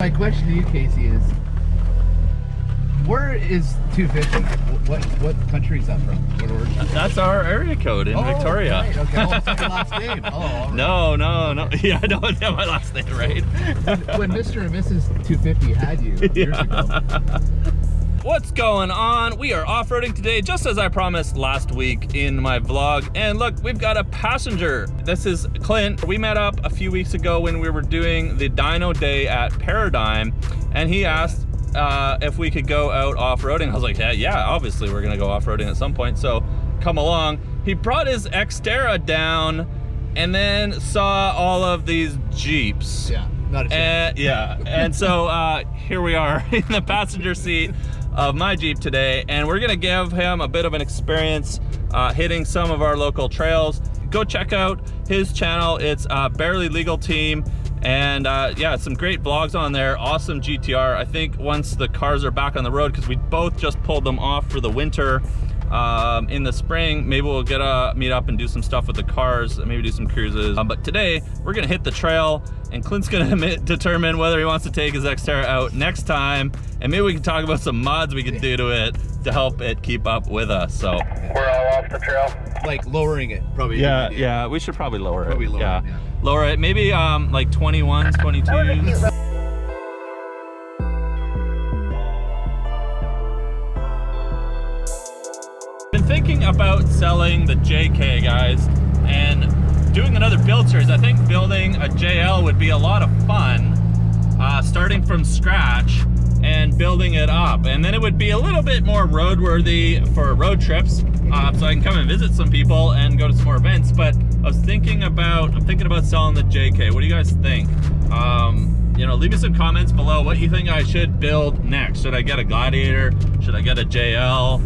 My question to you, Casey, is where is 250? What country is that from? What origin? That's our area code in Victoria. Right. Okay. Oh, it's not your last name. Oh, all right. No. Yeah, I don't have my last name right. When Mr. and Mrs. 250 had you years ago. What's going on? We are off-roading today, just as I promised last week in my vlog. And look, we've got a passenger. This is Clint. We met up a few weeks ago when we were doing the dyno day at Paradigm, and he asked if we could go out off-roading. I was like, yeah, obviously we're gonna go off-roading at some point, so come along. He brought his Xterra down and then saw all of these Jeeps. Yeah, not a chance. And so here we are in the passenger seat of my Jeep today, and we're gonna give him a bit of an experience hitting some of our local trails. Go check out his channel. It's Barely Legal Team, and yeah, some great vlogs on there. Awesome GTR. I think once the cars are back on the road, because we both just pulled them off for the winter, in the spring, maybe we'll get meet up and do some stuff with the cars, maybe do some cruises. But today we're gonna hit the trail, and Clint's gonna determine whether he wants to take his Xterra out next time, and maybe we can talk about some mods we can do to it to help it keep up with us. So we're all off the trail. Like lowering it, probably. Yeah, we should probably lower it. Probably lower it, yeah. Lower it, maybe like 21s, 22s. Been thinking about selling the JK, guys, and doing another build series. I think building a JL would be a lot of fun, starting from scratch and building it up, and then it would be a little bit more roadworthy for road trips, so I can come and visit some people and go to some more events. But I'm thinking about selling the JK. What do you guys think? You know, leave me some comments below what you think I should build next. Should I get a Gladiator? Should I get a JL?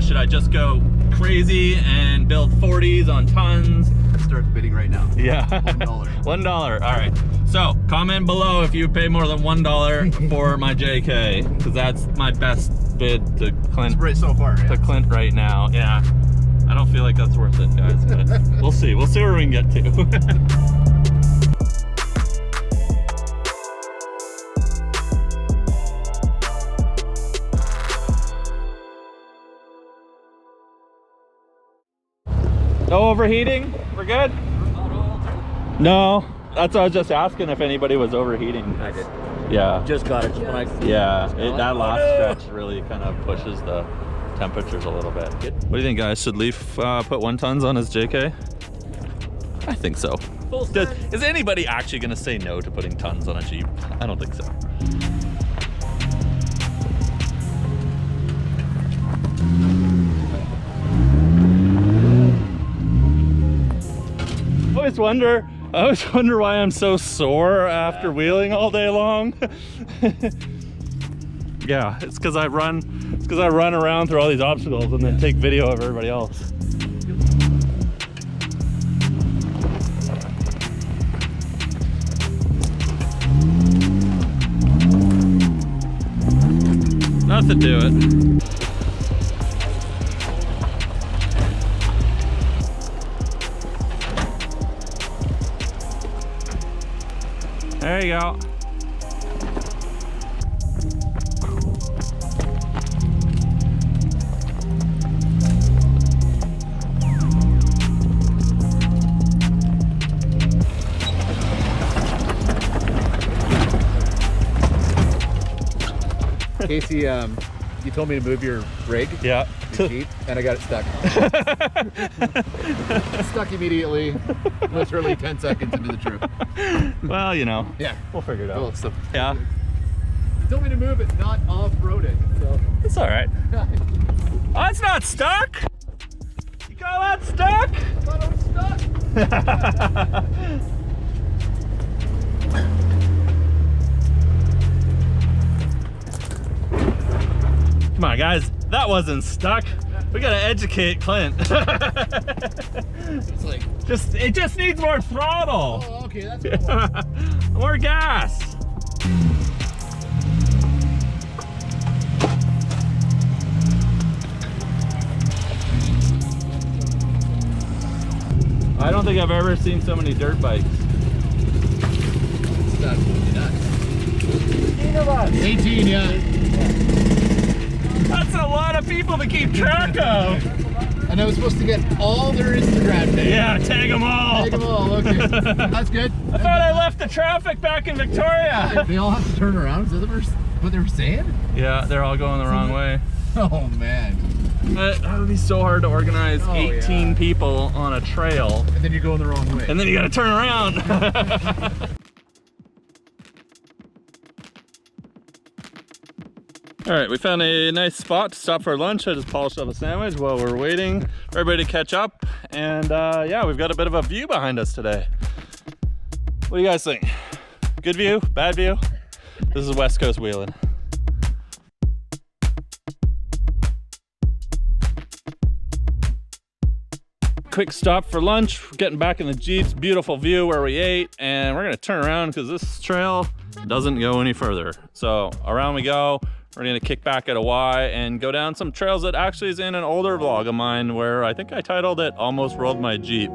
Should I just go crazy and build 40s on tons? Start the bidding right now. Yeah. $1. $1. All right. So comment below if you pay more than $1 for my JK, because that's my best bid to Clint. Right so far. To Clint right now. Yeah. I don't feel like that's worth it, guys, but we'll see. We'll see where we can get to. No overheating? We're good? No, that's what I was just asking, if anybody was overheating. I did. Yeah. Just got it. When I that last stretch really kind of pushes the temperatures a little bit. What do you think, guys? Should Leaf put 1 tons on his JK? I think so. Is anybody actually going to say no to putting tons on a Jeep? I don't think so. I always wonder why I'm so sore after wheeling all day long. Yeah, it's because I run around through all these obstacles and then take video of everybody else. Nothing to it. There you go. Casey, you told me to move your rig. Yeah. Your Jeep, and I got it stuck. Stuck immediately, literally 10 seconds into the trip. Well, you know. Yeah. We'll figure it out. Cool. So, Yeah. you told me to move it, not off-roading. So. It's all right. Oh, it's not stuck. You call that stuck? I thought I was stuck. Come on, guys. That wasn't stuck. We gotta educate Clint. It's like, it just needs more throttle. oh, okay, that's what I want. More gas. I don't think I've ever seen so many dirt bikes. That's nuts. 18, yeah. That's a lot of people to keep track of. And I was supposed to get all their Instagram names. Yeah, tag them all. Tag them all, okay. That's good. I thought I left the traffic back in Victoria. They all have to turn around, is that what they were saying? Yeah, they're all going the wrong way. Oh man. That would be so hard to organize 18 people on a trail. And then you're going the wrong way. And then you gotta turn around. All right, we found a nice spot to stop for lunch. I just polished up a sandwich while we're waiting for everybody to catch up. And yeah, we've got a bit of a view behind us today. What do you guys think? Good view, bad view? This is West Coast wheeling. Quick stop for lunch, getting back in the Jeeps, beautiful view where we ate, and we're gonna turn around because this trail doesn't go any further. So around we go. We're gonna kick back at a Y and go down some trails that actually is in an older vlog of mine where I think I titled it Almost Rolled My Jeep.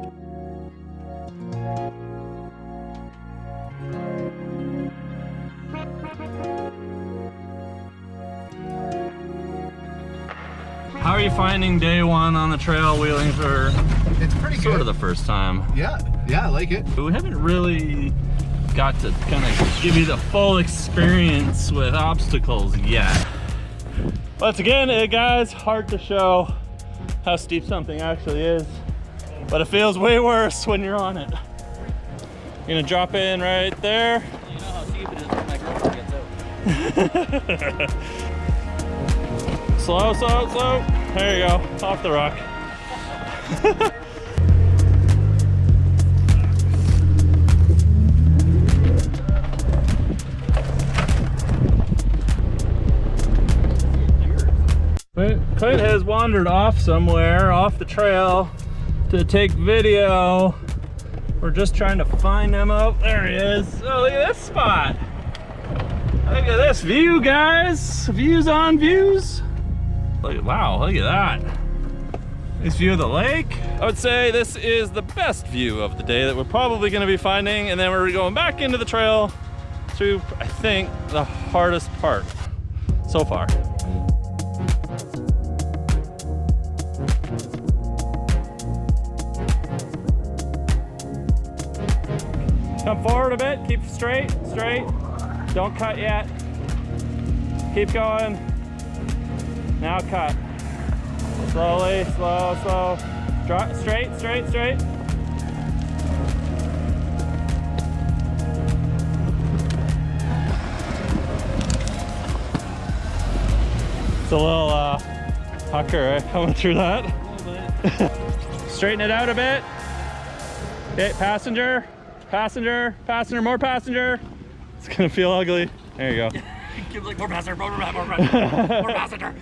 How are you finding day one on the trail wheeling for it's pretty sort good. of the first time? Yeah, I like it. But we haven't really got to kind of give you the full experience with obstacles yet. Once again, guys, hard to show how steep something actually is, but it feels way worse when you're on it. You're gonna drop in right there. You know how steep it is when my girlfriend gets out. Slow, slow, slow. There you go, off the rock. Clint has wandered off somewhere, off the trail, to take video. We're just trying to find him. Oh, there he is. Oh, look at this spot. Look at this view, guys. Views on views. Look, wow, look at that. Nice view of the lake. I would say this is the best view of the day that we're probably gonna be finding, and then we're going back into the trail to, I think, the hardest part so far. Come forward a bit, keep straight, straight. Don't cut yet. Keep going. Now cut. Slowly, slow, slow. Draw, straight, straight, straight. It's a little pucker, right? Coming through that. A little bit. Straighten it out a bit. Okay, passenger. Passenger, passenger, more passenger. It's gonna feel ugly. There you go. Keep like more passenger, more passenger, more passenger.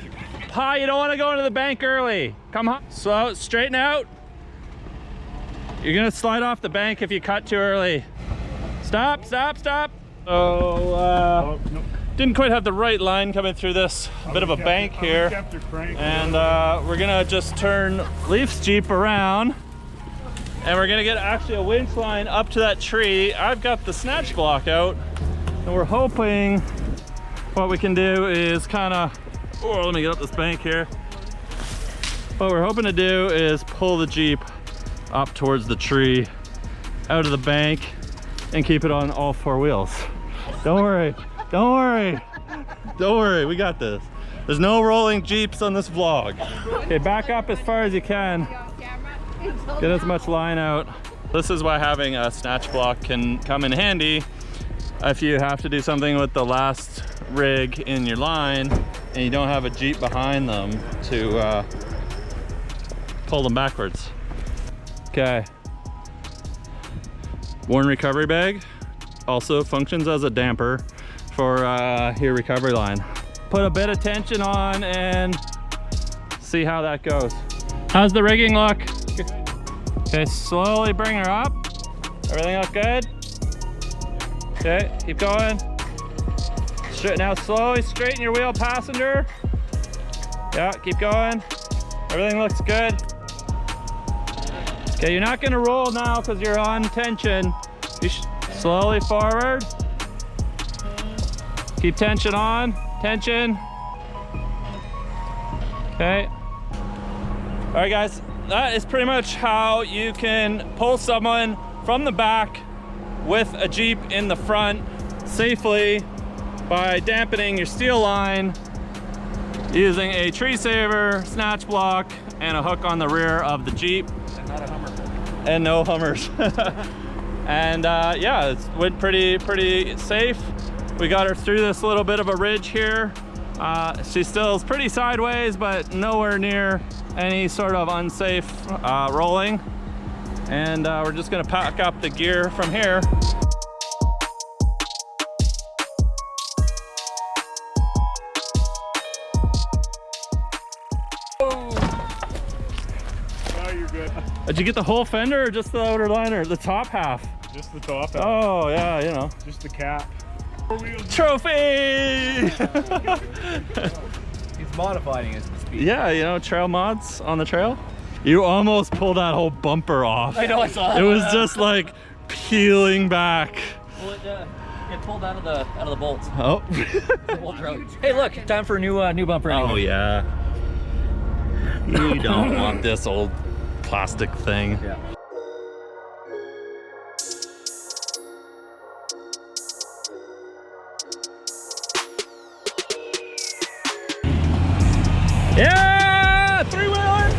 Hi, you don't want to go into the bank early. Come on, slow, straighten out. You're gonna slide off the bank if you cut too early. Stop, stop, stop. So, nope. Didn't quite have the right line coming through this bit of a bank here. And we're gonna just turn Leaf's Jeep around. And we're gonna get actually a winch line up to that tree. I've got the Snatch block out, and we're hoping what we can do is kind of, oh, let me get up this bank here. What we're hoping to do is pull the Jeep up towards the tree, out of the bank, and keep it on all four wheels. Don't worry, don't worry, don't worry, we got this. There's no rolling Jeeps on this vlog. Okay, back up as far as you can. Get as much line out. This is why having a Snatch block can come in handy if you have to do something with the last rig in your line and you don't have a Jeep behind them to pull them backwards. Okay. Worn recovery bag also functions as a damper for your recovery line. Put a bit of tension on and see how that goes. How's the rigging look? Okay, slowly bring her up. Everything look good? Okay, keep going. Now slowly straighten your wheel, passenger. Yeah, keep going. Everything looks good. Okay, you're not gonna roll now because you're on tension. You slowly forward. Keep tension on, tension. Okay. All right, guys, that is pretty much how you can pull someone from the back with a Jeep in the front safely by dampening your steel line using a tree saver, snatch block, and a hook on the rear of the Jeep. And not a Hummer. And no Hummers. And yeah, it went pretty safe. We got her through this little bit of a ridge here. She still is pretty sideways, but nowhere near any sort of unsafe rolling. And we're just gonna pack up the gear from here. Did you get the whole fender or just the outer liner? The top half? Just the top half. Oh, yeah, you know. Just the cap. Trophy! He's modifying his speed. Yeah, you know, trail mods on the trail. You almost pulled that whole bumper off. I know, I saw that. It was just like peeling back. Well, it pulled out of the bolts. Oh. The bolt out. Hey, look, time for a new bumper. Anyway. Oh, yeah. You don't want this old plastic thing. Yeah. Yeah, three-wheeler.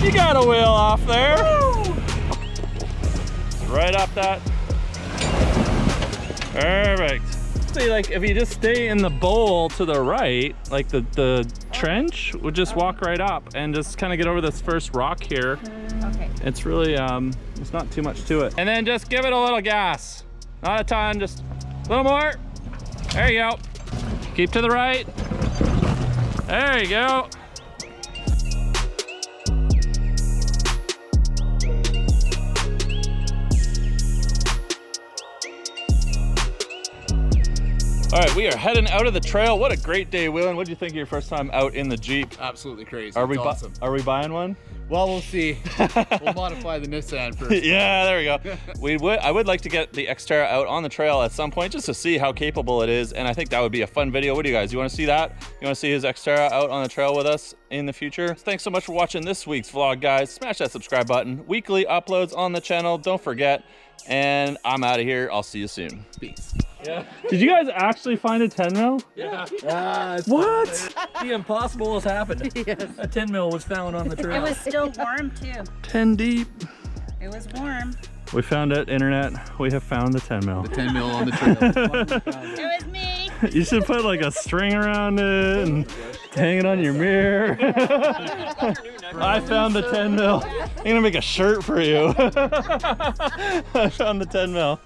You got a wheel off there. Woo! Right up that. Perfect. See, like if you just stay in the bowl to the right, like the trench would just walk right up and just kind of get over this first rock here. Okay. It's really, it's not too much to it. And then just give it a little gas. Not a ton, just a little more. There you go. Keep to the right. There you go. All right, we are heading out of the trail. What a great day, Willen. What do you think of your first time out in the Jeep? Absolutely crazy. Are we It's awesome. Are we buying one? Well, we'll see. We'll modify the Nissan first. Yeah, there we go. I would like to get the Xterra out on the trail at some point just to see how capable it is, and I think that would be a fun video. What do you guys? You want to see that? You want to see his Xterra out on the trail with us in the future? Thanks so much for watching this week's vlog, guys. Smash that subscribe button. Weekly uploads on the channel. Don't forget. And I'm out of here. I'll see you soon. Peace. Yeah. Did you guys actually find a 10 mil? Yeah. What? The impossible has happened. Yes. A 10 mil was found on the trail. It was still warm too. 10 deep. It was warm. We found it, internet. We have found the 10 mil. The 10 mil on the trail. It was me. You should put like a string around it and hang it on your mirror. I found the 10 mil. I'm gonna make a shirt for you. I found the 10 mil.